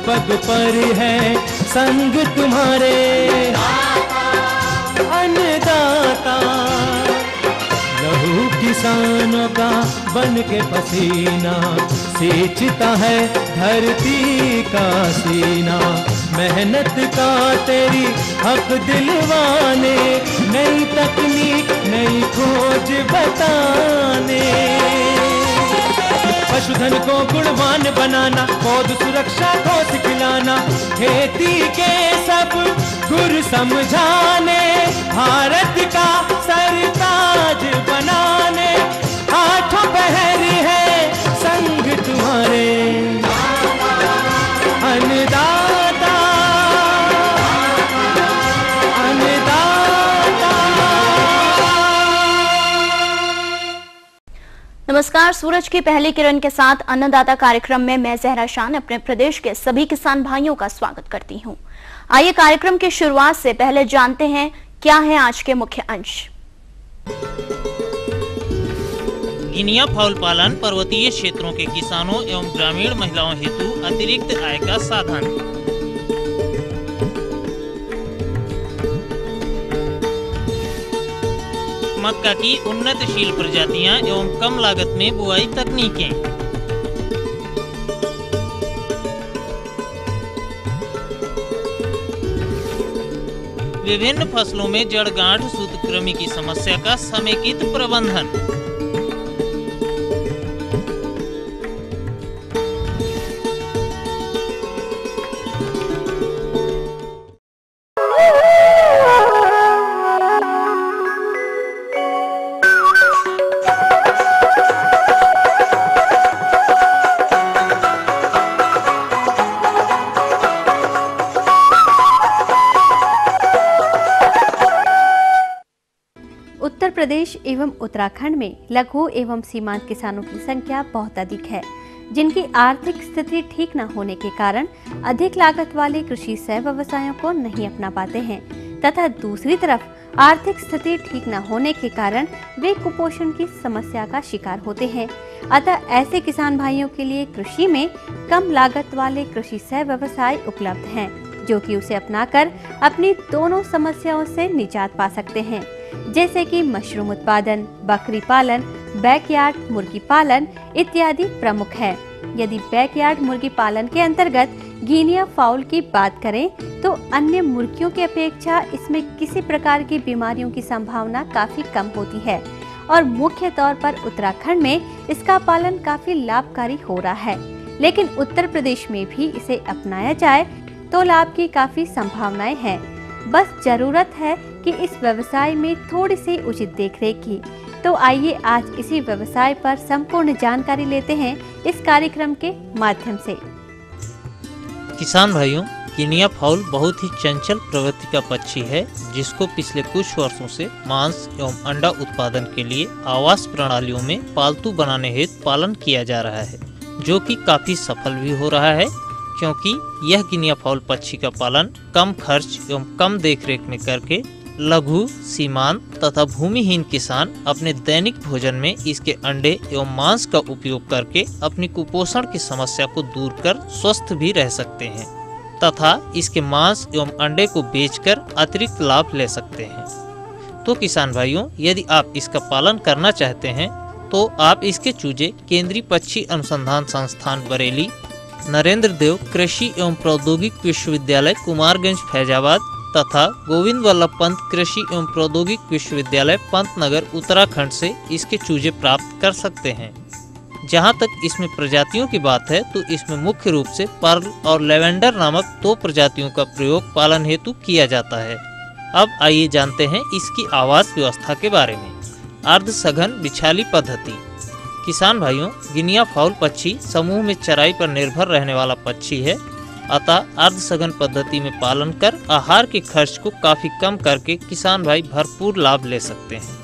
पग पर है संग तुम्हारे। अन्नदाता लहू किसानों का बन के पसीना सींचता है धरती का सीना। मेहनत का तेरी हक दिलवाने, नई तकनीक नई खोज बताने। पशुधन को गुणवान बनाना, पौध सुरक्षा को सिखलाना, खेती के सब गुर समझाने, भारत का सरताज बनाने। आठों पहर है संग तुम्हारे। अन्नदाता अन्नदाता। नमस्कार, सूरज की पहली किरण के साथ अन्नदाता कार्यक्रम में मैं जहरा शान अपने प्रदेश के सभी किसान भाइयों का स्वागत करती हूं। आइए कार्यक्रम की शुरुआत से पहले जानते हैं क्या है आज के मुख्य अंश। गिनिया फाउल पालन पर्वतीय क्षेत्रों के किसानों एवं ग्रामीण महिलाओं हेतु अतिरिक्त आय का साधन। मक्का की उन्नतशील प्रजातियां एवं कम लागत में बुआई तकनीकें। विभिन्न फसलों में जड़ गांठ सूत्रकृमि की समस्या का समेकित प्रबंधन। उत्तर प्रदेश एवं उत्तराखंड में लघु एवं सीमांत किसानों की संख्या बहुत अधिक है, जिनकी आर्थिक स्थिति ठीक न होने के कारण अधिक लागत वाले कृषि सह व्यवसायों को नहीं अपना पाते हैं तथा दूसरी तरफ आर्थिक स्थिति ठीक न होने के कारण वे कुपोषण की समस्या का शिकार होते हैं। अतः ऐसे किसान भाइयों के लिए कृषि में कम लागत वाले कृषि सह व्यवसाय उपलब्ध हैं, जो कि उसे अपनाकर अपनी दोनों समस्याओं से निजात पा सकते हैं, जैसे कि मशरूम उत्पादन, बकरी पालन, बैकयार्ड मुर्गी पालन इत्यादि प्रमुख है। यदि बैकयार्ड मुर्गी पालन के अंतर्गत गिनिया फाउल की बात करें तो अन्य मुर्गियों की अपेक्षा इसमें किसी प्रकार की बीमारियों की संभावना काफी कम होती है और मुख्य तौर पर उत्तराखंड में इसका पालन काफी लाभकारी हो रहा है। लेकिन उत्तर प्रदेश में भी इसे अपनाया जाए तो लाभ की काफी संभावनाएं हैं। बस जरूरत है कि इस व्यवसाय में थोड़ी सी उचित देखरेख की। तो आइए आज इसी व्यवसाय पर संपूर्ण जानकारी लेते हैं इस कार्यक्रम के माध्यम से। किसान भाइयों, गिनिया फाउल बहुत ही चंचल प्रवृत्ति का पक्षी है, जिसको पिछले कुछ वर्षों से मांस एवं अंडा उत्पादन के लिए आवास प्रणालियों में पालतू बनाने हेतु पालन किया जा रहा है, जो कि काफी सफल भी हो रहा है, क्योंकि यह गिनिया फाउल पक्षी का पालन कम खर्च एवं कम देखरेख में करके लघु, सीमांत तथा भूमिहीन किसान अपने दैनिक भोजन में इसके अंडे एवं मांस का उपयोग करके अपनी कुपोषण की समस्या को दूर कर स्वस्थ भी रह सकते हैं तथा इसके मांस एवं अंडे को बेचकर अतिरिक्त लाभ ले सकते हैं। तो किसान भाइयों, यदि आप इसका पालन करना चाहते हैं तो आप इसके चूजे केंद्रीय पक्षी अनुसंधान संस्थान बरेली, नरेंद्र देव कृषि एवं प्रौद्योगिक विश्वविद्यालय कुमारगंज फैजाबाद तथा गोविंद वल्लभ पंत कृषि एवं प्रौद्योगिक विश्वविद्यालय पंतनगर उत्तराखंड से इसके चूजे प्राप्त कर सकते हैं। जहां तक इसमें प्रजातियों की बात है तो इसमें मुख्य रूप से पर्ल और लेवेंडर नामक 2 प्रजातियों का प्रयोग पालन हेतु किया जाता है। अब आइए जानते हैं इसकी आवास व्यवस्था के बारे में। अर्ध सघन बिछाली पद्धति। किसान भाइयों, गिनिया फाउल पक्षी समूह में चराई पर निर्भर रहने वाला पक्षी है, अतः अर्ध सघन पद्धति में पालन कर आहार के खर्च को काफी कम करके किसान भाई भरपूर लाभ ले सकते हैं,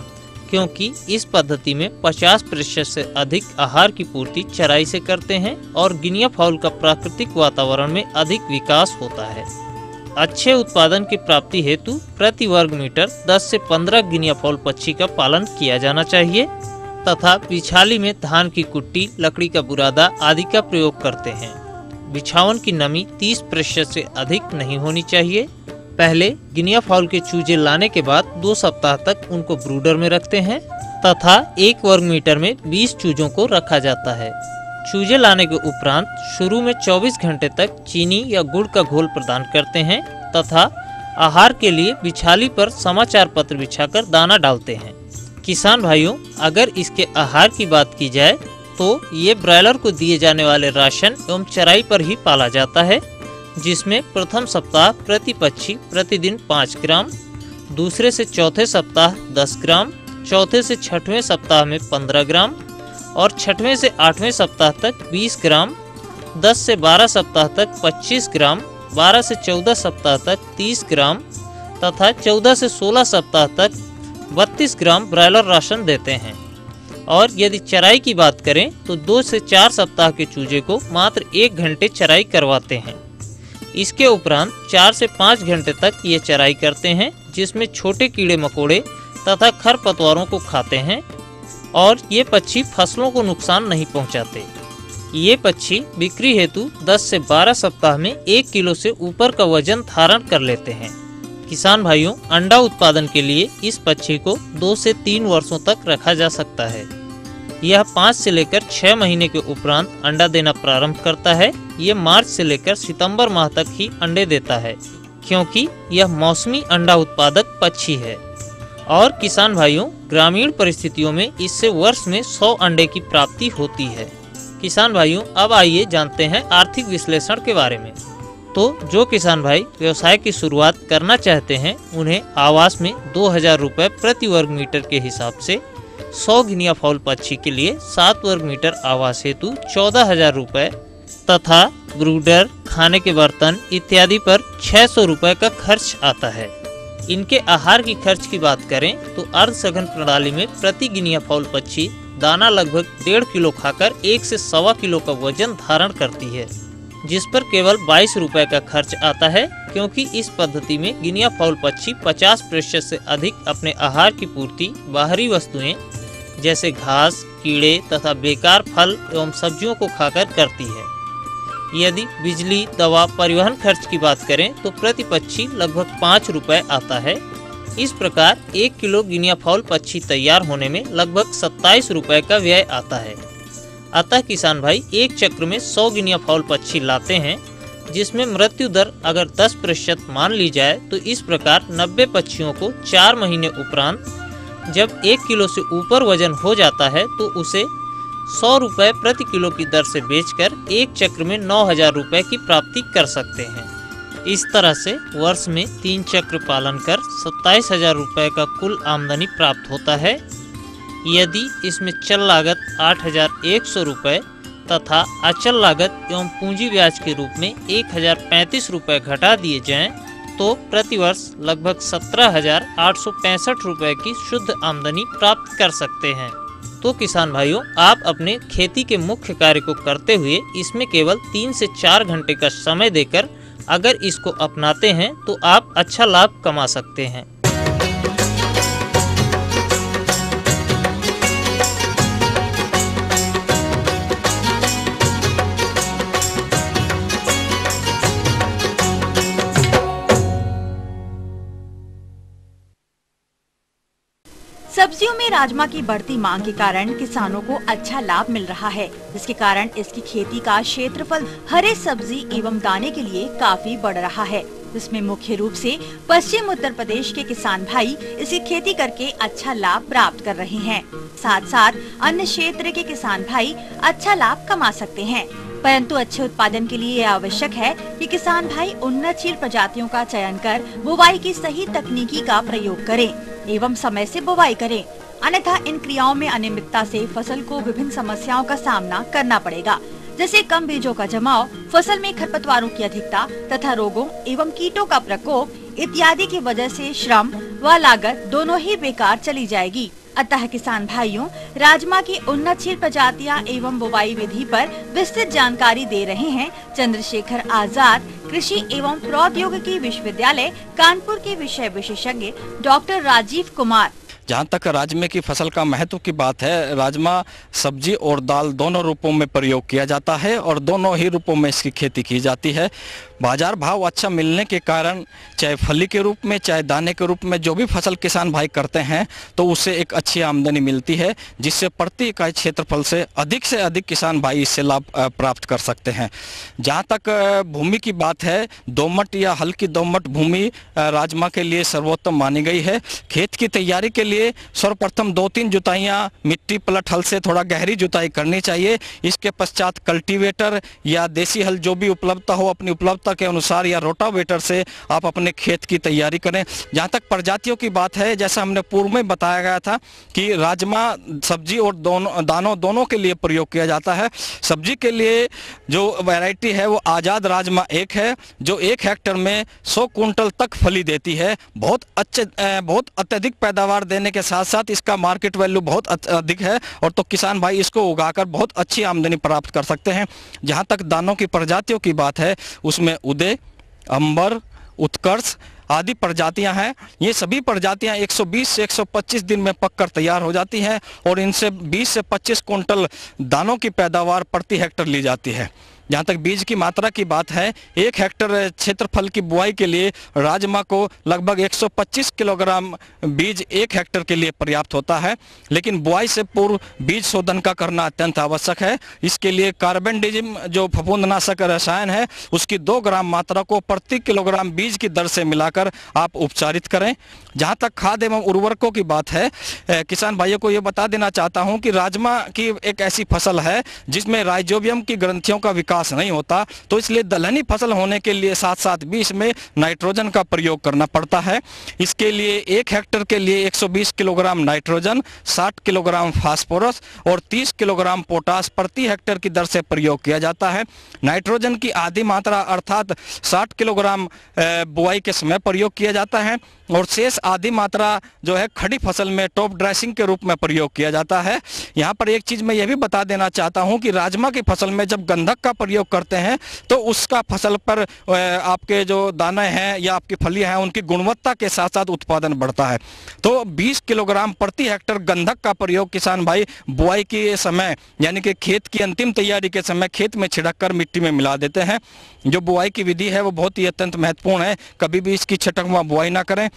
क्योंकि इस पद्धति में 50% से अधिक आहार की पूर्ति चराई से करते हैं और गिनिया फाउल का प्राकृतिक वातावरण में अधिक विकास होता है। अच्छे उत्पादन की प्राप्ति हेतु प्रति वर्ग मीटर 10 से 15 गिनिया फाउल पक्षी का पालन किया जाना चाहिए तथा बिछाली में धान की कुट्टी, लकड़ी का बुरादा आदि का प्रयोग करते हैं। बिछावन की नमी 30% से अधिक नहीं होनी चाहिए। पहले गिनिया फाउल के चूजे लाने के बाद 2 सप्ताह तक उनको ब्रूडर में रखते हैं तथा 1 वर्ग मीटर में 20 चूजों को रखा जाता है। चूजे लाने के उपरांत शुरू में 24 घंटे तक चीनी या गुड़ का घोल प्रदान करते हैं तथा आहार के लिए बिछाली पर समाचार पत्र बिछाकर दाना डालते हैं। किसान भाइयों, अगर इसके आहार की बात की जाए तो ये ब्रॉयलर को दिए जाने वाले राशन एवं चराई पर ही पाला जाता है, जिसमें प्रथम सप्ताह प्रति पक्षी प्रतिदिन 5 ग्राम, दूसरे से चौथे सप्ताह 10 ग्राम, चौथे से छठवें सप्ताह में 15 ग्राम और छठवें से 8वें सप्ताह तक 20 ग्राम, 10 से 12 सप्ताह तक 25 ग्राम, 12 से 14 सप्ताह तक 30 ग्राम तथा 14 से 16 सप्ताह तक 32 ग्राम ब्रॉयलर राशन देते हैं। और यदि चराई की बात करें तो 2 से 4 सप्ताह के चूजे को मात्र 1 घंटे चराई करवाते हैं। इसके उपरांत 4 से 5 घंटे तक ये चराई करते हैं, जिसमें छोटे कीड़े मकोड़े तथा खरपतवारों को खाते हैं और ये पक्षी फसलों को नुकसान नहीं पहुंचाते। ये पक्षी बिक्री हेतु 10 से 12 सप्ताह में 1 किलो से ऊपर का वजन धारण कर लेते हैं। किसान भाइयों, अंडा उत्पादन के लिए इस पक्षी को 2 से 3 वर्षों तक रखा जा सकता है। यह 5 से लेकर 6 महीने के उपरांत अंडा देना प्रारंभ करता है। ये मार्च से लेकर सितंबर माह तक ही अंडे देता है, क्योंकि यह मौसमी अंडा उत्पादक पक्षी है। और किसान भाइयों, ग्रामीण परिस्थितियों में इससे वर्ष में 100 अंडे की प्राप्ति होती है। किसान भाइयों, अब आइए जानते हैं आर्थिक विश्लेषण के बारे में। तो जो किसान भाई व्यवसाय की शुरुआत करना चाहते हैं, उन्हें आवास में 2000 रुपये प्रति वर्ग मीटर के हिसाब से 100 गिनिया फाउल पक्षी के लिए 7 वर्ग मीटर आवास हेतु 14,000 रुपये तथा ब्रूडर, खाने के बर्तन इत्यादि पर 600 रुपये का खर्च आता है। इनके आहार की खर्च की बात करें तो अर्ध सघन प्रणाली में प्रति गिनिया फाउल पक्षी दाना लगभग 1.5 किलो खाकर 1 से 1.25 किलो का वजन धारण करती है, जिस पर केवल 22 रुपये का खर्च आता है, क्योंकि इस पद्धति में गिनिया फाउल पक्षी 50% से अधिक अपने आहार की पूर्ति बाहरी वस्तुएं जैसे घास, कीड़े तथा बेकार फल एवं सब्जियों को खाकर करती है। यदि बिजली, दवा, परिवहन खर्च की बात करें तो प्रति पक्षी लगभग 5 रुपये आता है। इस प्रकार 1 किलो गिनिया फाउल पक्षी तैयार होने में लगभग 27 रुपये का व्यय आता है। अतः किसान भाई एक चक्र में 100 गिनिया फाउल पक्षी लाते हैं, जिसमें मृत्यु दर अगर 10% मान ली जाए तो इस प्रकार 90 पक्षियों को 4 महीने उपरांत जब 1 किलो से ऊपर वजन हो जाता है तो उसे 100 रुपये प्रति किलो की दर से बेचकर एक चक्र में 9,000 रुपये की प्राप्ति कर सकते हैं। इस तरह से वर्ष में 3 चक्र पालन कर 27,000 रुपये का कुल आमदनी प्राप्त होता है। यदि इसमें चल लागत 8,100 रुपये तथा अचल लागत एवं पूंजी ब्याज के रूप में 1,035 रुपये घटा दिए जाएं, तो प्रतिवर्ष लगभग 17,865 रुपये की शुद्ध आमदनी प्राप्त कर सकते हैं। तो किसान भाइयों, आप अपने खेती के मुख्य कार्य को करते हुए इसमें केवल 3 से 4 घंटे का समय देकर अगर इसको अपनाते हैं तो आप अच्छा लाभ कमा सकते हैं। सब्जियों में राजमा की बढ़ती मांग के कारण किसानों को अच्छा लाभ मिल रहा है, जिसके कारण इसकी खेती का क्षेत्रफल हरे सब्जी एवं दाने के लिए काफी बढ़ रहा है, जिसमें मुख्य रूप से पश्चिम उत्तर प्रदेश के किसान भाई इसकी खेती करके अच्छा लाभ प्राप्त कर रहे हैं। साथ साथ अन्य क्षेत्र के किसान भाई अच्छा लाभ कमा सकते हैं, परंतु अच्छे उत्पादन के लिए यह आवश्यक है कि किसान भाई उन्नतशील प्रजातियों का चयन कर बुवाई की सही तकनीकी का प्रयोग करें एवं समय से बुवाई करें, अन्यथा इन क्रियाओं में अनियमितता से फसल को विभिन्न समस्याओं का सामना करना पड़ेगा, जैसे कम बीजों का जमाव, फसल में खरपतवारों की अधिकता तथा रोगों एवं कीटों का प्रकोप इत्यादि की वजह से श्रम व लागत दोनों ही बेकार चली जाएगी। अतः किसान भाइयों, राजमा की उन्नतशील प्रजातियां एवं बुवाई विधि पर विस्तृत जानकारी दे रहे हैं चंद्रशेखर आजाद कृषि एवं प्रौद्योगिकी विश्वविद्यालय कानपुर के विषय विशेषज्ञ डॉक्टर राजीव कुमार। जहाँ तक राजमा की फसल का महत्व की बात है, राजमा सब्जी और दाल दोनों रूपों में प्रयोग किया जाता है और दोनों ही रूपों में इसकी खेती की जाती है। बाजार भाव अच्छा मिलने के कारण चाहे फली के रूप में चाहे दाने के रूप में जो भी फसल किसान भाई करते हैं तो उससे एक अच्छी आमदनी मिलती है, जिससे प्रति इकाई क्षेत्रफल से अधिक किसान भाई इससे लाभ प्राप्त कर सकते हैं। जहाँ तक भूमि की बात है, दोमट या हल्की दोमट भूमि राजमा के लिए सर्वोत्तम मानी गई है। खेत की तैयारी के लिए सर्वप्रथम 2-3 जुताइयाँ मिट्टी पलट हल से थोड़ा गहरी जुताई करनी चाहिए। इसके पश्चात कल्टीवेटर या देसी हल जो भी उपलब्धता हो अपनी उपलब्धता के अनुसार या रोटावेटर से आप अपने खेत की तैयारी करें। जहाँ तक प्रजातियों की बात है, जैसा हमने पूर्व में बताया गया था कि राजमा सब्जी और दानों दोनों के लिए प्रयोग किया जाता है। सब्जी के लिए जो वैरायटी है वो आज़ाद राजमा 1 है, जो 1 हेक्टेयर में 100 कुंटल तक फली देती है। बहुत अत्यधिक पैदावार देने के साथ साथ इसका मार्केट वैल्यू बहुत अधिक है और तो किसान भाई इसको उगाकर बहुत अच्छी आमदनी प्राप्त कर सकते हैं। जहाँ तक दानों की प्रजातियों की बात है, उसमें उदय, अंबर, उत्कर्ष आदि प्रजातियां हैं। ये सभी प्रजातियां 120 से 125 दिन में पककर तैयार हो जाती हैं और इनसे 20 से 25 कुंटल दानों की पैदावार प्रति हेक्टेयर ली जाती है। जहाँ तक बीज की मात्रा की बात है, 1 हेक्टेयर क्षेत्रफल की बुआई के लिए राजमा को लगभग 125 किलोग्राम बीज 1 हेक्टेयर के लिए पर्याप्त होता है। लेकिन बुआई से पूर्व बीज शोधन का करना अत्यंत आवश्यक है। इसके लिए कार्बेंडिजिम जो फफूंदनाशक रसायन है उसकी 2 ग्राम मात्रा को प्रति किलोग्राम बीज की दर से मिलाकर आप उपचारित करें। जहाँ तक खाद एवं उर्वरकों की बात है, किसान भाइयों को ये बता देना चाहता हूँ कि राजमा की एक ऐसी फसल है जिसमें राइजोबियम की ग्रंथियों का विकास नहीं होता, तो इसलिए दलहनी फसल होने के लिए साथ साथ भी इसमें नाइट्रोजन का प्रयोग करना पड़ता है। इसके लिए 1 हेक्टेयर के लिए 120 किलोग्राम नाइट्रोजन, 60 किलोग्राम फास्फोरस और 30 किलोग्राम पोटास प्रति हेक्टेयर की दर से प्रयोग किया जाता है। नाइट्रोजन की आधी मात्रा अर्थात 60 किलोग्राम बुआई के समय प्रयोग किया जाता है और शेष आधी मात्रा जो है खड़ी फसल में टॉप ड्रेसिंग के रूप में प्रयोग किया जाता है। यहाँ पर एक चीज़ मैं ये भी बता देना चाहता हूँ कि राजमा की फसल में जब गंधक का प्रयोग करते हैं तो उसका फसल पर आपके जो दाने हैं या आपकी फलियां हैं उनकी गुणवत्ता के साथ साथ उत्पादन बढ़ता है। तो 20 किलोग्राम प्रति हेक्टेयर गंधक का प्रयोग किसान भाई बुआई के समय यानी कि खेत की अंतिम तैयारी के समय खेत में छिड़क कर मिट्टी में मिला देते हैं। जो बुआई की विधि है वो बहुत ही अत्यंत महत्वपूर्ण है। कभी भी इसकी छटकवा बुआई ना करें,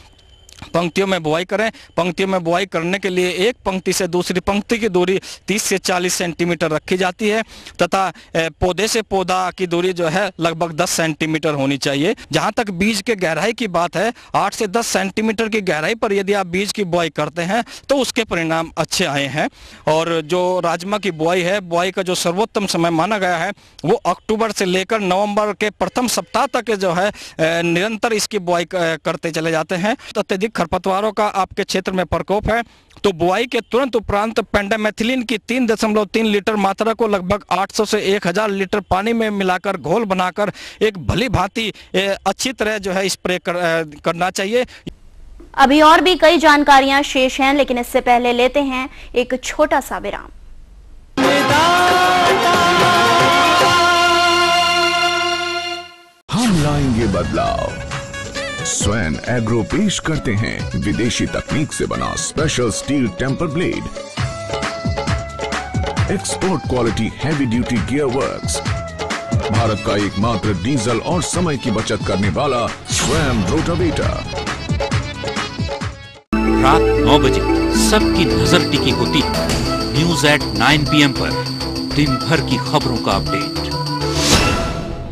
पंक्तियों में बुआई करें। पंक्तियों में बुआई करने के लिए एक पंक्ति से दूसरी पंक्ति की दूरी 30 से 40 सेंटीमीटर रखी जाती है तथा पौधे से पौधा की दूरी जो है लगभग 10 सेंटीमीटर होनी चाहिए। जहां तक बीज के गहराई की बात है, 8 से 10 सेंटीमीटर की गहराई पर यदि आप बीज की बुआई करते हैं तो उसके परिणाम अच्छे आए हैं। और जो राजमा की बुआई है, बुआई का जो सर्वोत्तम समय माना गया है वो अक्टूबर से लेकर नवंबर के प्रथम सप्ताह तक जो है निरंतर इसकी बुआई करते चले जाते हैं। अत्यधिक खरपतवारों का आपके क्षेत्र में प्रकोप है तो बुआई के तुरंत उपरांत पेंडामेथिलिन की 3.3 लीटर मात्रा को लगभग 800 से 1000 लीटर पानी में मिलाकर घोल बनाकर एक भली भांति अच्छी तरह जो है स्प्रे करना चाहिए। अभी और भी कई जानकारियां शेष हैं, लेकिन इससे पहले लेते हैं एक छोटा सा विराम। हम लाएंगे बदलाव। स्वयं एग्रो पेश करते हैं विदेशी तकनीक से बना special steel temper blade, export quality heavy duty gear works, Bharat का एकमात्र डीजल और समय की बचत करने वाला स्वयं रोटावेटर। रात 9 बजे सबकी नजर टिकी होती है न्यूज एट 9 PM पर, दिन भर की खबरों का अपडेट।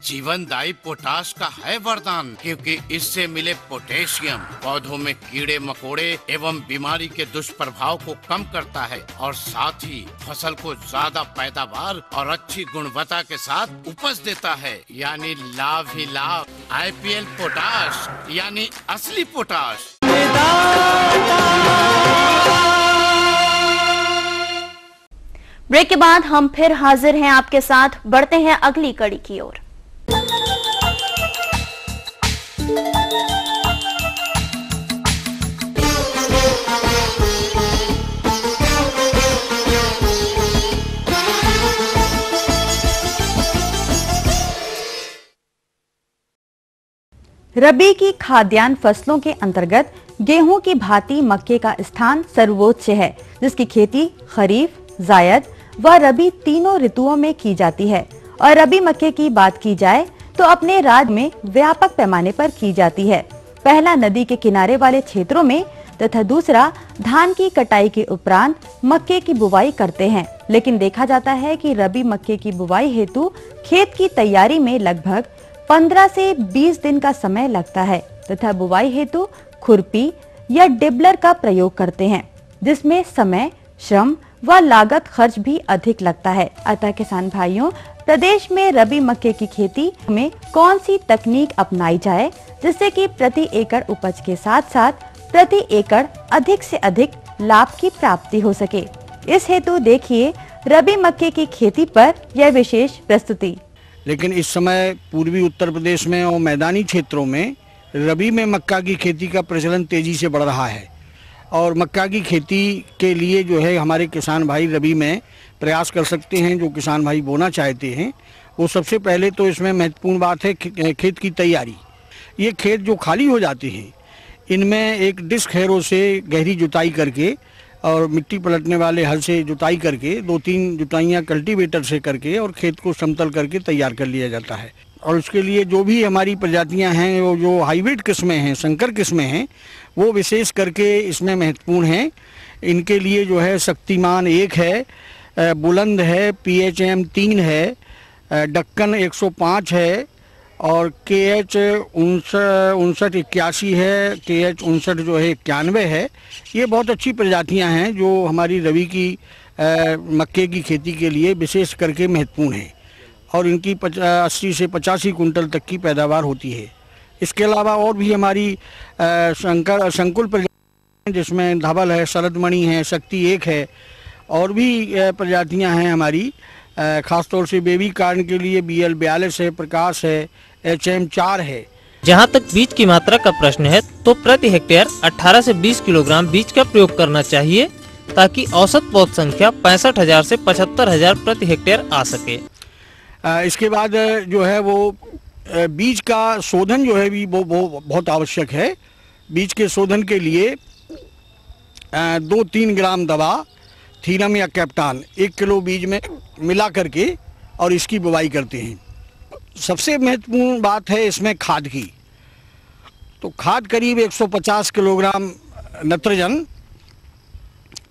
जीवनदायी पोटाश का है वरदान, क्योंकि इससे मिले पोटेशियम पौधों में कीड़े मकोड़े एवं बीमारी के दुष्प्रभाव को कम करता है और साथ ही फसल को ज्यादा पैदावार और अच्छी गुणवत्ता के साथ उपज देता है, यानी लाभ ही लाभ। IPL पोटाश यानी असली पोटाश। ब्रेक के बाद हम फिर हाजिर हैं आपके साथ। बढ़ते हैं अगली कड़ी की ओर। रबी की खाद्यान्न फसलों के अंतर्गत गेहूं की भांति मक्के का स्थान सर्वोच्च है, जिसकी खेती खरीफ, जायद व रबी तीनों ऋतुओं में की जाती है। और रबी मक्के की बात की जाए तो अपने राज्य में व्यापक पैमाने पर की जाती है। पहला नदी के किनारे वाले क्षेत्रों में तथा दूसरा धान की कटाई के उपरांत मक्के की बुवाई करते हैं। लेकिन देखा जाता है कि रबी मक्के की बुवाई हेतु खेत की तैयारी में लगभग 15 से 20 दिन का समय लगता है तथा बुवाई हेतु खुरपी या डिबलर का प्रयोग करते हैं, जिसमें समय, श्रम व लागत खर्च भी अधिक लगता है। अतः किसान भाइयों, प्रदेश में रबी मक्के की खेती में कौन सी तकनीक अपनाई जाए जिससे कि प्रति एकड़ उपज के साथ साथ प्रति एकड़ अधिक से अधिक लाभ की प्राप्ति हो सके। इस हेतु देखिए रबी मक्के की खेती पर यह विशेष प्रस्तुति। लेकिन इस समय पूर्वी उत्तर प्रदेश में और मैदानी क्षेत्रों में रबी में मक्का की खेती का प्रचलन तेजी से बढ़ रहा है और मक्का की खेती के लिए जो है हमारे किसान भाई रबी में प्रयास कर सकते हैं। जो किसान भाई बोना चाहते हैं वो सबसे पहले तो इसमें महत्वपूर्ण बात है खेत की तैयारी। ये खेत जो खाली हो जाते हैं इनमें एक डिस्क हैरो से गहरी जुताई करके और मिट्टी पलटने वाले हल से जुताई करके 2-3 जुताइयाँ कल्टीवेटर से करके और खेत को समतल करके तैयार कर लिया जाता है। और उसके लिए जो भी हमारी प्रजातियां हैं वो जो हाइब्रिड किस्में हैं, संकर किस्में हैं, वो विशेष करके इसमें महत्वपूर्ण हैं। इनके लिए जो है शक्तिमान 1 है, बुलंद है, PHM 3 है, डक्कन 105 है और KH 5981 है, KH 59 जो है 91 है। ये बहुत अच्छी प्रजातियां हैं जो हमारी रबी की मक्के की खेती के लिए विशेष करके महत्वपूर्ण है और इनकी 80 से 85 कुंटल तक की पैदावार होती है। इसके अलावा और भी हमारी संकुल प्रजातियां जिसमें धवल है, शरदमणि है, शक्ति 1 है और भी प्रजातियां हैं हमारी। खासतौर से बेबी कार्न के लिए BL 42 है, प्रकाश है, HM 4 है। जहां तक बीज की मात्रा का प्रश्न है तो प्रति हेक्टेयर 18 से 20 किलोग्राम बीज का प्रयोग करना चाहिए ताकि औसत पौध संख्या 65,000 से 75,000 प्रति हेक्टेयर आ सके। इसके बाद जो है वो बीज का शोधन जो है भी वो बहुत आवश्यक है। बीज के शोधन के लिए 2-3 ग्राम दवा थीरम या कैप्टान 1 किलो बीज में मिला करके और इसकी बुवाई करते हैं। सबसे महत्वपूर्ण बात है इसमें खाद की। तो खाद करीब 150 किलोग्राम नत्रजन,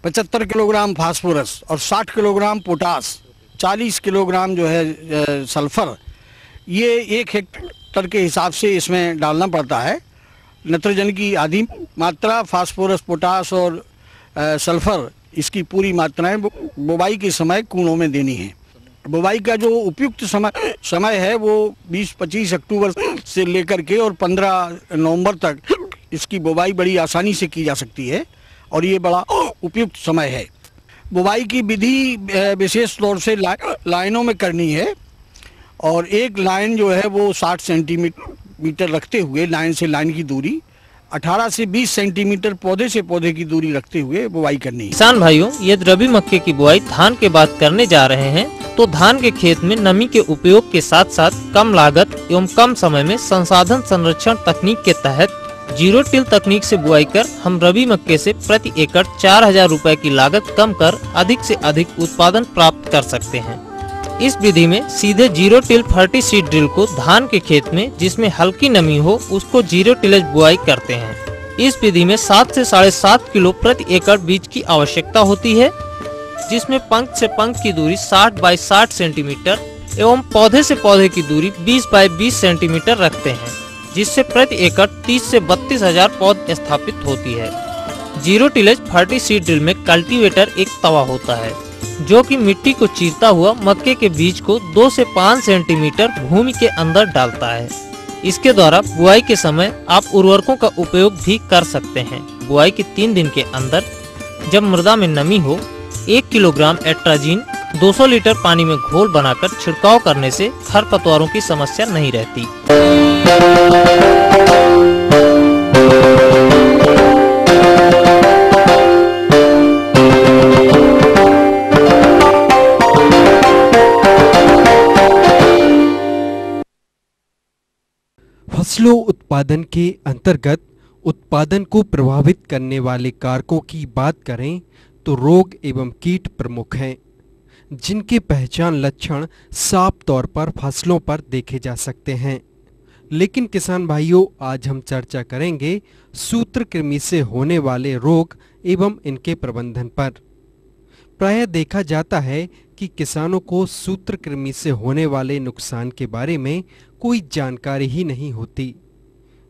75 किलोग्राम फास्फोरस और 60 किलोग्राम पोटास, 40 किलोग्राम जो है सल्फर, ये 1 हेक्टेयर के हिसाब से इसमें डालना पड़ता है। नत्रजन की आधी मात्रा, फास्फोरस, पोटास और सल्फर इसकी पूरी मात्राएं बुवाई के समय कूनों में देनी है। बुवाई का जो उपयुक्त समय है वो 20-25 अक्टूबर से लेकर के और 15 नवंबर तक इसकी बुवाई बड़ी आसानी से की जा सकती है और ये बड़ा उपयुक्त समय है। बुवाई की विधि विशेष तौर से लाइनों में करनी है और एक लाइन जो है वो 60 सेंटीमीटर रखते हुए लाइन से लाइन की दूरी 18 से 20 सेंटीमीटर पौधे से पौधे की दूरी रखते हुए बुवाई करनी है। किसान भाइयों, यदि रबी मक्के की बुआई धान के बाद करने जा रहे हैं तो धान के खेत में नमी के उपयोग के साथ साथ कम लागत एवं कम समय में संसाधन संरक्षण तकनीक के तहत जीरो टिल तकनीक से बुआई कर हम रबी मक्के से प्रति एकड़ 4,000 रुपए की लागत कम कर अधिक से अधिक उत्पादन प्राप्त कर सकते हैं। इस विधि में सीधे zero till forty seed drill को धान के खेत में जिसमें हल्की नमी हो उसको जीरो टिलेज बुआई करते हैं। इस विधि में 7 से 7.5 किलो प्रति एकड़ बीज की आवश्यकता होती है, जिसमें पंख से पंख की दूरी 60 बाई 60 सेंटीमीटर एवं पौधे से पौधे की दूरी 20 बाई 20 सेंटीमीटर रखते हैं, जिससे प्रति एकड़ 30 से 32,000 पौध स्थापित होती है। Zero tillage forty seed drill में कल्टीवेटर एक तवा होता है जो कि मिट्टी को चीरता हुआ मक्के के बीज को 2 से 5 सेंटीमीटर भूमि के अंदर डालता है। इसके द्वारा बुआई के समय आप उर्वरकों का उपयोग भी कर सकते हैं। बुआई के 3 दिन के अंदर जब मृदा में नमी हो 1 किलोग्राम एट्राजीन 200 लीटर पानी में घोल बनाकर छिड़काव करने से खरपतवारों की समस्या नहीं रहती। फसलों उत्पादन के अंतर्गत उत्पादन को प्रभावित करने वाले कारकों की बात करें तो रोग एवं कीट प्रमुख हैं, जिनके पहचान लक्षण साफ तौर पर फसलों पर देखे जा सकते हैं। लेकिन किसान भाइयों, आज हम चर्चा करेंगे सूत्रकृमि से होने वाले रोग एवं इनके प्रबंधन पर। प्रायः देखा जाता है कि किसानों को सूत्रकृमि से होने वाले नुकसान के बारे में कोई जानकारी ही नहीं होती,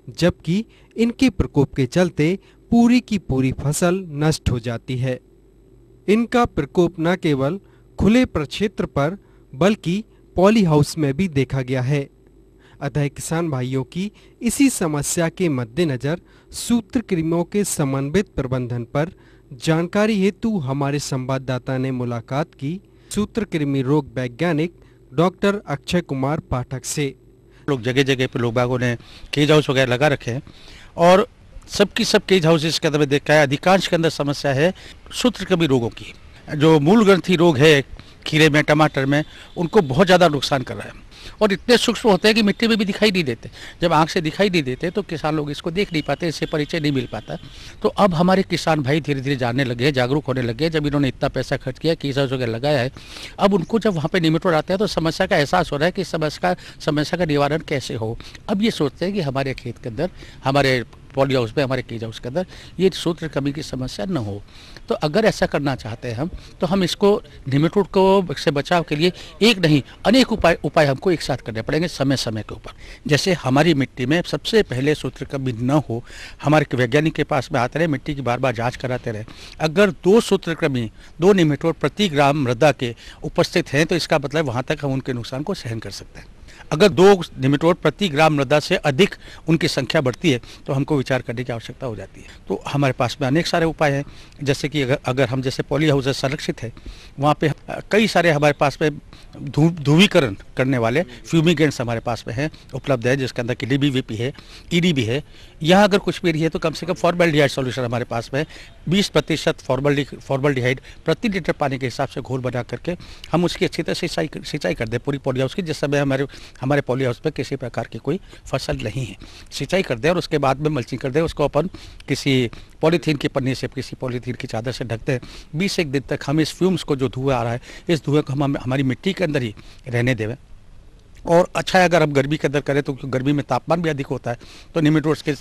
जबकि इनके प्रकोप के चलते पूरी की पूरी फसल नष्ट हो जाती है। इनका प्रकोप न केवल खुले प्रक्षेत्र पर बल्कि पॉली हाउस में भी देखा गया है। अतः किसान भाइयों की इसी समस्या के मद्देनजर सूत्रकृमियों के समन्वित प्रबंधन पर जानकारी हेतु हमारे संवाददाता ने मुलाकात की सूत्रकृमि रोग वैज्ञानिक डॉक्टर अक्षय कुमार पाठक से। लोग जगह जगह पे लोग बागों ने केज हाउस वगैरह लगा रखे हैं और सब केज हाउसेस के अंदर में देखा है अधिकांश के अंदर समस्या है सूत्रकृमि रोगों की। जो मूल ग्रंथि रोग है खीरे में, टमाटर में, उनको बहुत ज़्यादा नुकसान कर रहा है और इतने सूक्ष्म होते हैं कि मिट्टी में भी दिखाई नहीं देते। जब आंख से दिखाई नहीं देते तो किसान लोग इसको देख नहीं पाते, इससे परिचय नहीं मिल पाता। तो अब हमारे किसान भाई धीरे धीरे जानने लगे, जागरूक होने लगे। जब इन्होंने इतना पैसा खर्च किया, केज हाउस वगैरह लगाया है, अब उनको जब वहाँ पे निमेटोड आते हैं तो समस्या का एहसास हो रहा है कि समस्या का निवारण कैसे हो। अब ये सोचते हैं कि हमारे खेत के अंदर, हमारे पॉली हाउस में, हमारे केज हाउस के अंदर ये सूत्रकृमि की समस्या न हो। तो अगर ऐसा करना चाहते हैं हम, तो हम इसको निमेटोड को से बचाव के लिए एक नहीं अनेक उपाय हमको एक साथ करने पड़ेंगे समय समय के ऊपर। जैसे हमारी मिट्टी में सबसे पहले सूत्रकृमि न हो, हमारे वैज्ञानिक के पास में आते रहे, मिट्टी की बार बार जांच कराते रहे। अगर 2 सूत्रकृमि 2 निमेटोड प्रति ग्राम मृदा के उपस्थित हैं तो इसका मतलब वहाँ तक हम उनके नुकसान को सहन कर सकते हैं। अगर 2 निमेटोड प्रति ग्राम मृदा से अधिक उनकी संख्या बढ़ती है तो हमको विचार करने की आवश्यकता हो जाती है। तो हमारे पास में अनेक सारे उपाय हैं, जैसे कि अगर हम जैसे पॉली हाउसेस संरक्षित है वहाँ पे कई सारे हमारे पास में ध्रुवीकरण करने वाले फ्यूमिगेंट्स हमारे पास में हैं, उपलब्ध है, जिसके अंदर DBVP है, ED भी है। यहाँ अगर कुछ भी है तो कम से कम फॉर्मल्डिहाइड सॉल्यूशन हमारे पास में 20% फॉर्मल्डिहाइड प्रति लीटर पानी के हिसाब से घोल बना करके हम उसकी अच्छी तरह से सिंचाई कर दें पूरी पॉली हाउस की। जिस समय हमारे पॉली हाउस पे किसी प्रकार की कोई फसल नहीं है, सिंचाई कर दें और उसके बाद में मल्चिंग कर दें। उसको अपन किसी पॉलीथीन की पन्नी से, किसी पॉलीथीन की चादर से ढकते हैं। 20 एक दिन तक हम इस फ्यूम्स को, जो धुआं आ रहा है, इस धुएं को हम हमारी मिट्टी के अंदर ही रहने देवें। और अच्छा है अगर हम गर्मी के अंदर करें तो गर्मी में तापमान भी अधिक होता है तो निमेटोड्स के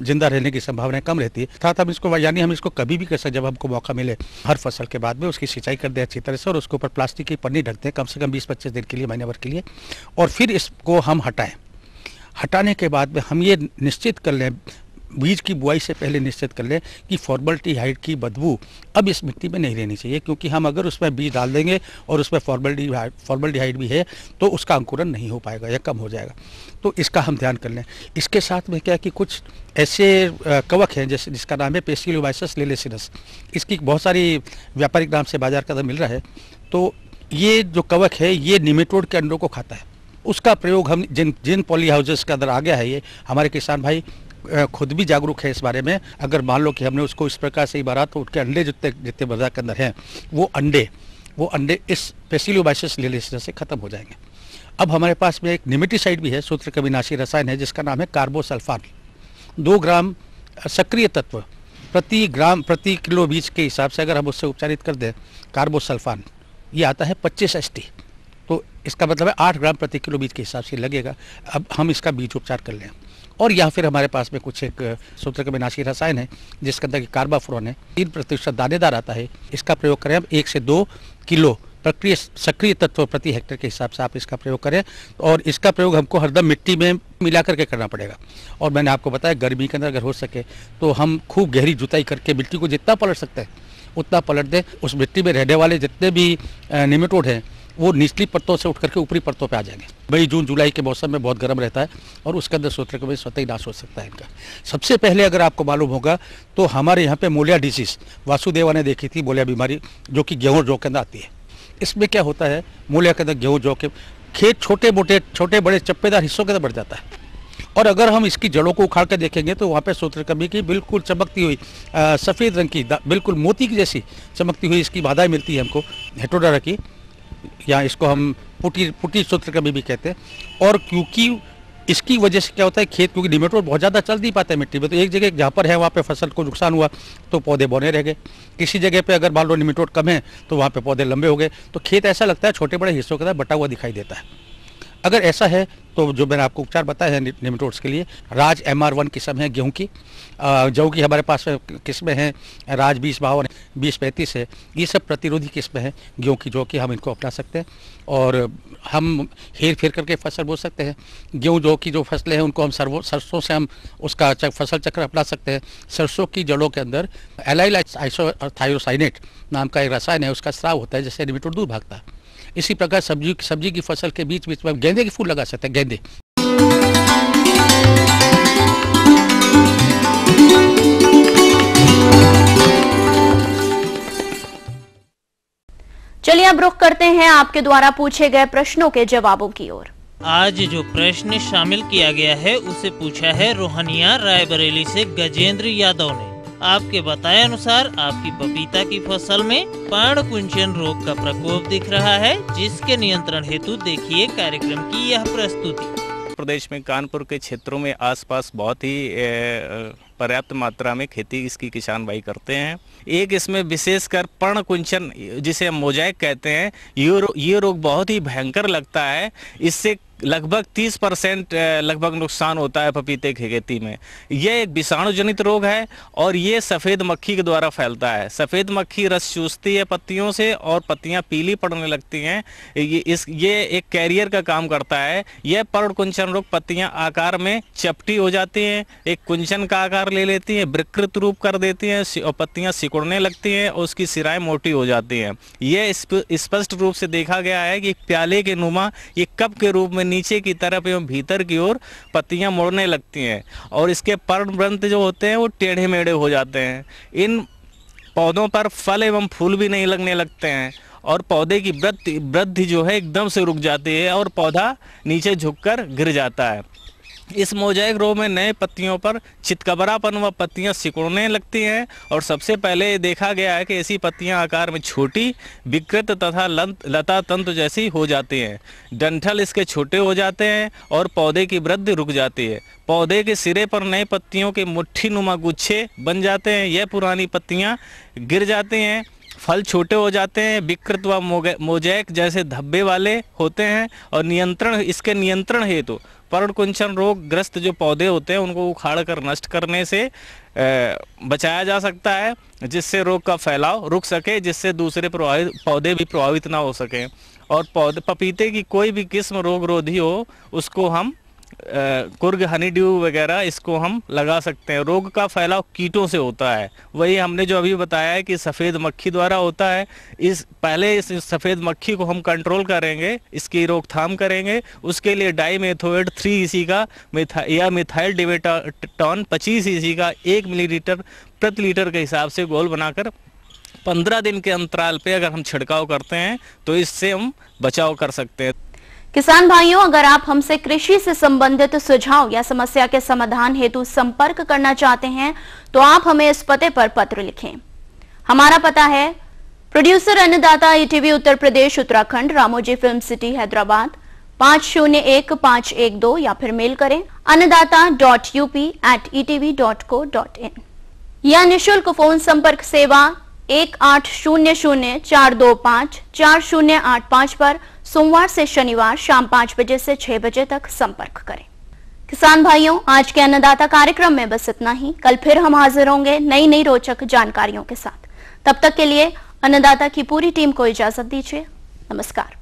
जिंदा रहने की संभावना कम रहती है। अर्थात हम इसको हम इसको कभी भी कर सकते, जब हमको मौका मिले हर फसल के बाद में उसकी सिंचाई कर दें अच्छी तरह से और उसके ऊपर प्लास्टिक की पन्नी ढक दें कम से कम 20-25 दिन के लिए, महीने भर के लिए। और फिर इसको हम हटाने के बाद में हम ये निश्चित कर लें, बीज की बुआई से पहले निश्चित कर लें कि फॉर्मल्डिहाइड की बदबू अब इस मिट्टी में नहीं रहनी चाहिए, क्योंकि हम अगर उसमें बीज डाल देंगे और उसमें फॉर्मल्डिहाइड भी है तो उसका अंकुरन नहीं हो पाएगा या कम हो जाएगा। तो इसका हम ध्यान कर लें। इसके साथ में क्या है कि कुछ ऐसे कवक हैं जैसे जिसका नाम है पेस्टिलोमाइसिस लिलिसिनस। इसकी बहुत सारी व्यापारिक नाम से बाजार का मिल रहा है। तो ये जो कवक है ये निमेटोड के अंडों को खाता है। उसका प्रयोग हम जिन पॉली हाउसेस के अंदर आ गया है, ये हमारे किसान भाई खुद भी जागरूक है इस बारे में। अगर मान लो कि हमने उसको इस प्रकार से ही भरा तो उसके अंडे जितने मृदा के अंदर हैं वो अंडे इस पेस्टिलोमाइसिस लिलिसिनस से खत्म हो जाएंगे। अब हमारे पास में एक निमेटिसाइड भी है, सूत्रकृमिनाशी रसायन है, जिसका नाम है कार्बोसल्फान। 2 ग्राम सक्रिय तत्व प्रति किलो बीज के हिसाब से अगर हम उससे उपचारित कर दें कार्बोसल्फान, ये आता है 25 ST। तो इसका मतलब है 8 ग्राम प्रति किलो बीज के हिसाब से लगेगा। अब हम इसका बीज उपचार कर लें। और या फिर हमारे पास में कुछ एक सूत्रकृमिनाशी रसायन है जिसके अंदर कार्बाफ्यूरॉन है, 3% दानेदार आता है। इसका प्रयोग करें हम 1 से 2 किलो सक्रिय तत्व प्रति हेक्टेयर के हिसाब से आप इसका प्रयोग करें। और इसका प्रयोग हमको हरदम मिट्टी में मिला करके करना पड़ेगा। और मैंने आपको बताया गर्मी के अंदर अगर हो सके तो हम खूब गहरी जुताई करके मिट्टी को जितना पलट सकते हैं उतना पलट दें। उस मिट्टी में रहने वाले जितने भी निमेटोड हैं वो निचली परतों से उठ करके ऊपरी परतों पे आ जाएंगे। मई जून जुलाई के मौसम में बहुत गर्म रहता है और उसके अंदर सूत्रकृमि स्वतः ही नाश हो सकता है इनका। सबसे पहले अगर आपको मालूम होगा तो हमारे यहाँ पे मोलिया डिसीज वासुदेवा ने देखी थी, मोलिया बीमारी, जो कि गेहूँ जौ के अंदर आती है। इसमें क्या होता है, मोलिया के अंदर गेहूँ जौ के खेत छोटे बड़े चप्पेदार हिस्सों के अंदर बढ़ जाता है। और अगर हम इसकी जड़ों को उखाड़ कर देखेंगे तो वहाँ पे सूत्रकृमि की बिल्कुल चमकती हुई सफ़ेद रंग की बिल्कुल मोती की जैसी चमकती हुई इसकी बाधाएं मिलती है हमको, हेटोडोरा की, या इसको हम पुटी सूत्रकृमि भी कहते हैं। और क्योंकि इसकी वजह से क्या होता है, खेत क्योंकि निमेटोड बहुत ज़्यादा चल नहीं पाता है मिट्टी में, तो एक जगह जहाँ पर है वहाँ पे फसल को नुकसान हुआ तो पौधे बौने रह गए। किसी जगह पे अगर मान लो निमेटोड कम है तो वहाँ पे पौधे लंबे हो गए, तो खेत ऐसा लगता है छोटे बड़े हिस्सों के साथ बटा हुआ दिखाई देता है। अगर ऐसा है तो जो मैंने आपको उपचार बताया है निमेटोड्स के लिए, राज MR1 किस्म है गेहूं की, जौ की हमारे पास किस्में हैं, राज 2052, 2035 है, ये सब प्रतिरोधी किस्में हैं गेहूं की, जो कि हम इनको अपना सकते हैं और हम हेर फेर करके फसल बो सकते हैं। गेहूं जौ की जो फसलें हैं उनको हम सरसों से हम उसका फसल चक्र अपना सकते हैं। सरसों की जड़ों के अंदर एलाइल आइसोथायोसाइनेट नाम का एक रसायन है, उसका स्राव होता है जिससे निमेटोड दूर भागता है। इसी प्रकार सब्जी की फसल के बीच बीच में गेंदे के फूल लगा सकते हैं, गेंदे। चलिए अब रुख करते हैं आपके द्वारा पूछे गए प्रश्नों के जवाबों की ओर। आज जो प्रश्न शामिल किया गया है उसे पूछा है रोहनिया रायबरेली से गजेंद्र यादव ने। आपके बताए अनुसार आपकी पपीता की फसल में पर्णकुंचन रोग का प्रकोप दिख रहा है, जिसके नियंत्रण हेतु देखिए कार्यक्रम की यह प्रस्तुति। प्रदेश में कानपुर के क्षेत्रों में आसपास बहुत ही पर्याप्त मात्रा में खेती इसकी किसान भाई करते हैं। एक इसमें विशेषकर पर्णकुंचन जिसे हम मोजाइक कहते हैं, ये रोग बहुत ही भयंकर लगता है। इससे लगभग 30% लगभग नुकसान होता है पपीते की खेती में। यह एक विषाणु जनित रोग है और ये सफ़ेद मक्खी के द्वारा फैलता है। सफ़ेद मक्खी रस चूसती है पत्तियों से और पत्तियां पीली पड़ने लगती हैं। ये एक कैरियर का काम करता है। यह पर्णकुंचन रोग पत्तियां आकार में चपटी हो जाती हैं, एक कुंचन का आकार ले लेती हैं, विकृत रूप कर देती हैं और पत्तियां सिकुड़ने लगती हैं और उसकी सिराएं मोटी हो जाती हैं। यह स्पष्ट रूप से देखा गया है कि प्याले के नुमा ये कप के रूप में नीचे की तरफ एवं भीतर की ओर पत्तियां मुड़ने लगती हैं और इसके पर्णवृंत जो होते हैं वो टेढ़े मेढ़े हो जाते हैं। इन पौधों पर फल एवं फूल भी नहीं लगने लगते हैं और पौधे की वृद्धि जो है एकदम से रुक जाती है और पौधा नीचे झुककर गिर जाता है। इस मोजाइक रोग में नए पत्तियों पर चितकबरापन व पत्तियां सिकुड़ने लगती हैं और सबसे पहले देखा गया है कि ऐसी पत्तियां आकार में छोटी, विकृत तथा लता तंतु जैसी हो जाती हैं। डंठल इसके छोटे हो जाते हैं और पौधे की वृद्धि रुक जाती है। पौधे के सिरे पर नए पत्तियों के मुट्ठी नुमा गुच्छे बन जाते हैं। यह पुरानी पत्तियां गिर जाती हैं। फल छोटे हो जाते हैं, विकृत व मोजाइक जैसे धब्बे वाले होते हैं और इसके नियंत्रण हेतु पर्णकुंचन रोग ग्रस्त जो पौधे होते हैं उनको उखाड़ कर नष्ट करने से बचाया जा सकता है, जिससे रोग का फैलाव रुक सके, जिससे दूसरे पौधे भी प्रभावित ना हो सकें। और पपीते की कोई भी किस्म रोग रोधी हो उसको हम कुर्ग हनीड्यू वगैरह इसको हम लगा सकते हैं। रोग का फैलाव कीटों से होता है, वही हमने जो अभी बताया है कि सफ़ेद मक्खी द्वारा होता है। पहले इस सफ़ेद मक्खी को हम कंट्रोल करेंगे, इसकी रोकथाम करेंगे। उसके लिए डाईमेथोएट 3 EC का या मिथाइल डिमेटाटोन 25 EC का 1 मिलीलीटर प्रति लीटर के हिसाब से घोल बनाकर 15 दिन के अंतराल पे अगर हम छिड़काव करते हैं तो इससे हम बचाव कर सकते हैं। किसान भाइयों, अगर आप हमसे कृषि से संबंधित सुझाव या समस्या के समाधान हेतु संपर्क करना चाहते हैं तो आप हमें इस पते पर पत्र लिखें। हमारा पता है प्रोड्यूसर अन्नदाता ETV Uttar Pradesh Uttarakhand, Ramoji film city Hyderabad 501512 या फिर मेल करें annadaata.up@etv.co.in या निःशुल्क फोन संपर्क सेवा 1800-425-4085 पर सोमवार से शनिवार शाम 5 बजे से 6 बजे तक संपर्क करें। किसान भाइयों, आज के अन्नदाता कार्यक्रम में बस इतना ही। कल फिर हम हाजिर होंगे नई रोचक जानकारियों के साथ। तब तक के लिए अन्नदाता की पूरी टीम को इजाजत दीजिए। नमस्कार।